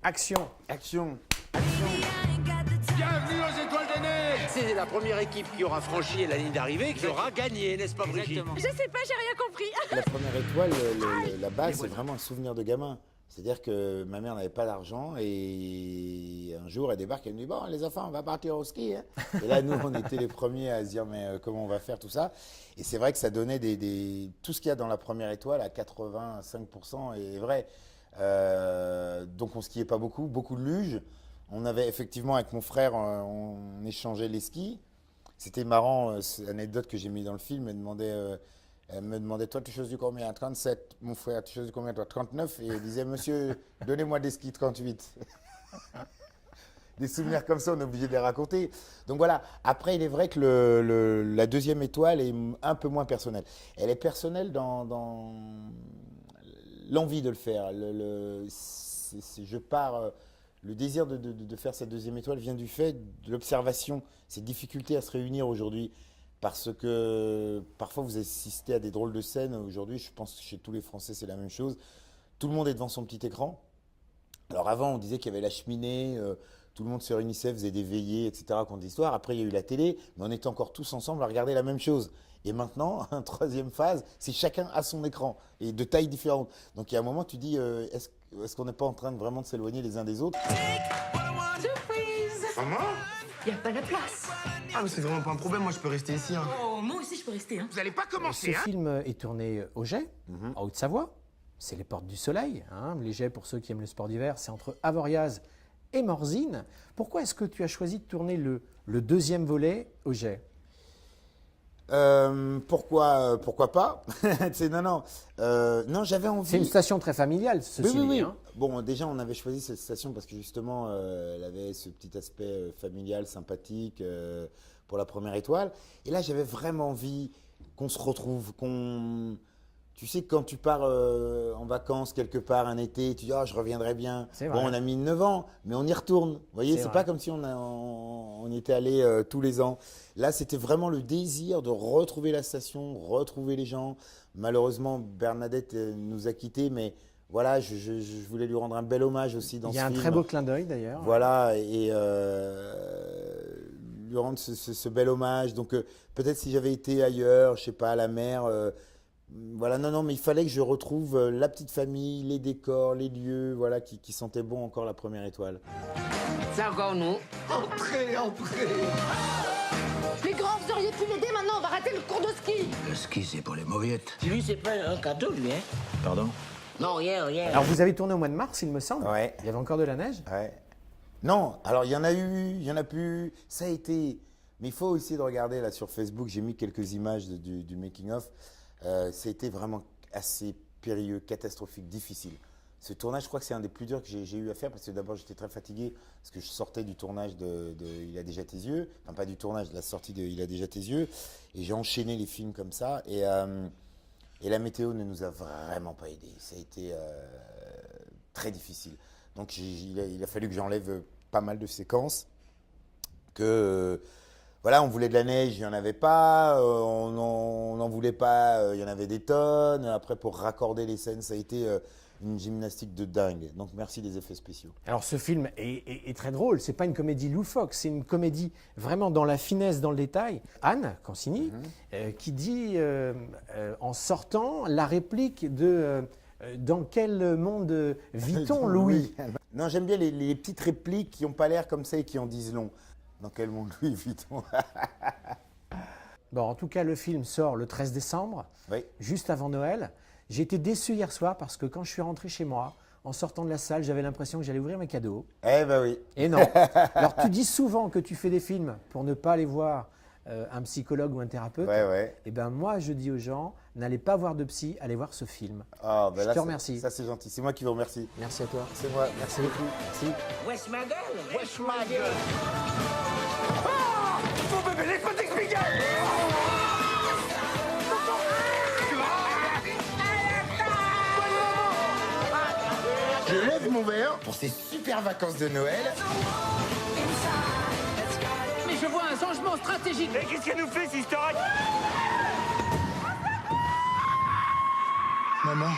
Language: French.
Action. Action. Bienvenue aux Étoiles des Neiges. C'est la première équipe qui aura franchi la ligne d'arrivée qui aura gagné, n'est-ce pas Brigitte? Je sais pas, j'ai rien compris. La première étoile, la base, c'est vraiment un souvenir de gamin. C'est-à-dire que ma mère n'avait pas d'argent et un jour, elle débarque, elle me dit « Bon, les enfants, on va partir au ski. Hein ». Et là, nous, on était les premiers à se dire « Mais comment on va faire tout ça ?» Et c'est vrai que ça donnait tout ce qu'il y a dans la première étoile à 85% est vrai. Donc, on skiait pas beaucoup, beaucoup de luge. On avait effectivement, avec mon frère, on échangeait les skis. C'était marrant, c'est l'anecdote que j'ai mis dans le film. Elle me demandait, toi, tu choses du combien? 37. Mon frère, tu choses du combien? Toi, 39. Et elle disait, monsieur, donnez-moi des skis 38. Des souvenirs comme ça, on est obligé de les raconter. Donc voilà. Après, il est vrai que la deuxième étoile est un peu moins personnelle. Elle est personnelle dans l'envie de le faire. Je pars. Le désir de faire cette deuxième étoile vient du fait de l'observation, cette difficulté à se réunir aujourd'hui. Parce que parfois vous assistez à des drôles de scènes. Aujourd'hui, je pense que chez tous les Français, c'est la même chose. Tout le monde est devant son petit écran. Alors avant, on disait qu'il y avait la cheminée, tout le monde se réunissait, faisait des veillées, etc., racontait des histoires. Après, il y a eu la télé, mais on était encore tous ensemble à regarder la même chose. Et maintenant, une troisième phase, c'est chacun à son écran et de tailles différentes. Donc il y a un moment, tu dis, est-ce qu'on n'est pas en train de vraiment de s'éloigner les uns des autres? Surprise. Maman? Y a pas la place. Ah, mais c'est vraiment pas un problème, moi je peux rester ici. Hein. Oh, moi aussi je peux rester, hein. Vous allez pas Ce commencer, hein? film est tourné au Jet, en Haute-Savoie. C'est les Portes du Soleil. Hein. Les Jets, pour ceux qui aiment le sport d'hiver, c'est entre Avoriaz et Morzine. Pourquoi est-ce que tu as choisi de tourner le deuxième volet au Jet? Pourquoi pas? Non, j'avais envie. C'est une station très familiale, ceci dit. Hein. Bon, déjà, on avait choisi cette station parce que justement, elle avait ce petit aspect familial, sympathique pour la première étoile. Et là, j'avais vraiment envie qu'on se retrouve, Tu sais, quand tu pars en vacances quelque part un été, tu dis « Oh, je reviendrai bien ». Bon, on a mis 9 ans, mais on y retourne. Vous voyez, c'est pas comme si on y était allé tous les ans. Là, c'était vraiment le désir de retrouver la station, retrouver les gens. Malheureusement, Bernadette nous a quittés, mais voilà, je voulais lui rendre un bel hommage aussi dans ce film. Il y a un très beau clin d'œil d'ailleurs. Voilà, et lui rendre ce bel hommage. Donc, peut-être si j'avais été ailleurs, je sais pas, à la mer… Voilà, non, mais il fallait que je retrouve la petite famille, les décors, les lieux, voilà, qui sentaient bon encore la première étoile. C'est encore nous. Entrez. Les grands, vous auriez pu l'aider maintenant, on va rater le cours de ski. Le ski, c'est pour les mauviettes. Lui, c'est pas un cadeau, lui, hein? Pardon? Non, rien. Alors vous avez tourné au mois de mars, il me semble. Ouais. Il y avait encore de la neige. Ouais. Non, alors il y en a eu, il y en a plus, ça a été… Mais il faut essayer de regarder là sur Facebook, j'ai mis quelques images du making-of. Ça a été vraiment assez périlleux, catastrophique, difficile. Ce tournage, je crois que c'est un des plus durs que j'ai eu à faire parce que d'abord j'étais très fatigué parce que je sortais du tournage de Il a déjà tes yeux, enfin pas du tournage, de la sortie de Il a déjà tes yeux, et j'ai enchaîné les films comme ça et la météo ne nous a vraiment pas aidés. Ça a été très difficile. Donc il a fallu que j'enlève pas mal de séquences voilà, on voulait de la neige, il n'y en avait pas, on n'en voulait pas, il y en avait des tonnes. Après, pour raccorder les scènes, ça a été une gymnastique de dingue. Donc, merci des effets spéciaux. Alors ce film est très drôle, c'est pas une comédie loufoque, c'est une comédie vraiment dans la finesse, dans le détail. Anne Cancini, qui dit en sortant la réplique de dans quel monde vit-on, Louis? Non, j'aime bien les petites répliques qui n'ont pas l'air comme ça et qui en disent long. Dans quel monde Louis vit-on? Bon, en tout cas, le film sort le 13 décembre, Oui. juste avant Noël. J'ai été déçu hier soir parce que quand je suis rentré chez moi, en sortant de la salle, j'avais l'impression que j'allais ouvrir mes cadeaux. Eh ben oui. Et non. Alors, tu dis souvent que tu fais des films pour ne pas aller voir un psychologue ou un thérapeute. Ouais. Eh bien, moi, je dis aux gens, n'allez pas voir de psy, allez voir ce film. Ah, ben Je là, te remercie. Ça, c'est gentil. C'est moi qui vous remercie. Merci à toi. C'est moi. Merci beaucoup. Merci. Wesh ma gueule. Wesh ma gueule. Mon bébé, laisse-moi t'expliquer. Je lève mon verre pour ces super vacances de Noël. Mais je vois un changement stratégique. Et qu'est-ce qu'elle nous fait, cette histoire? Maman?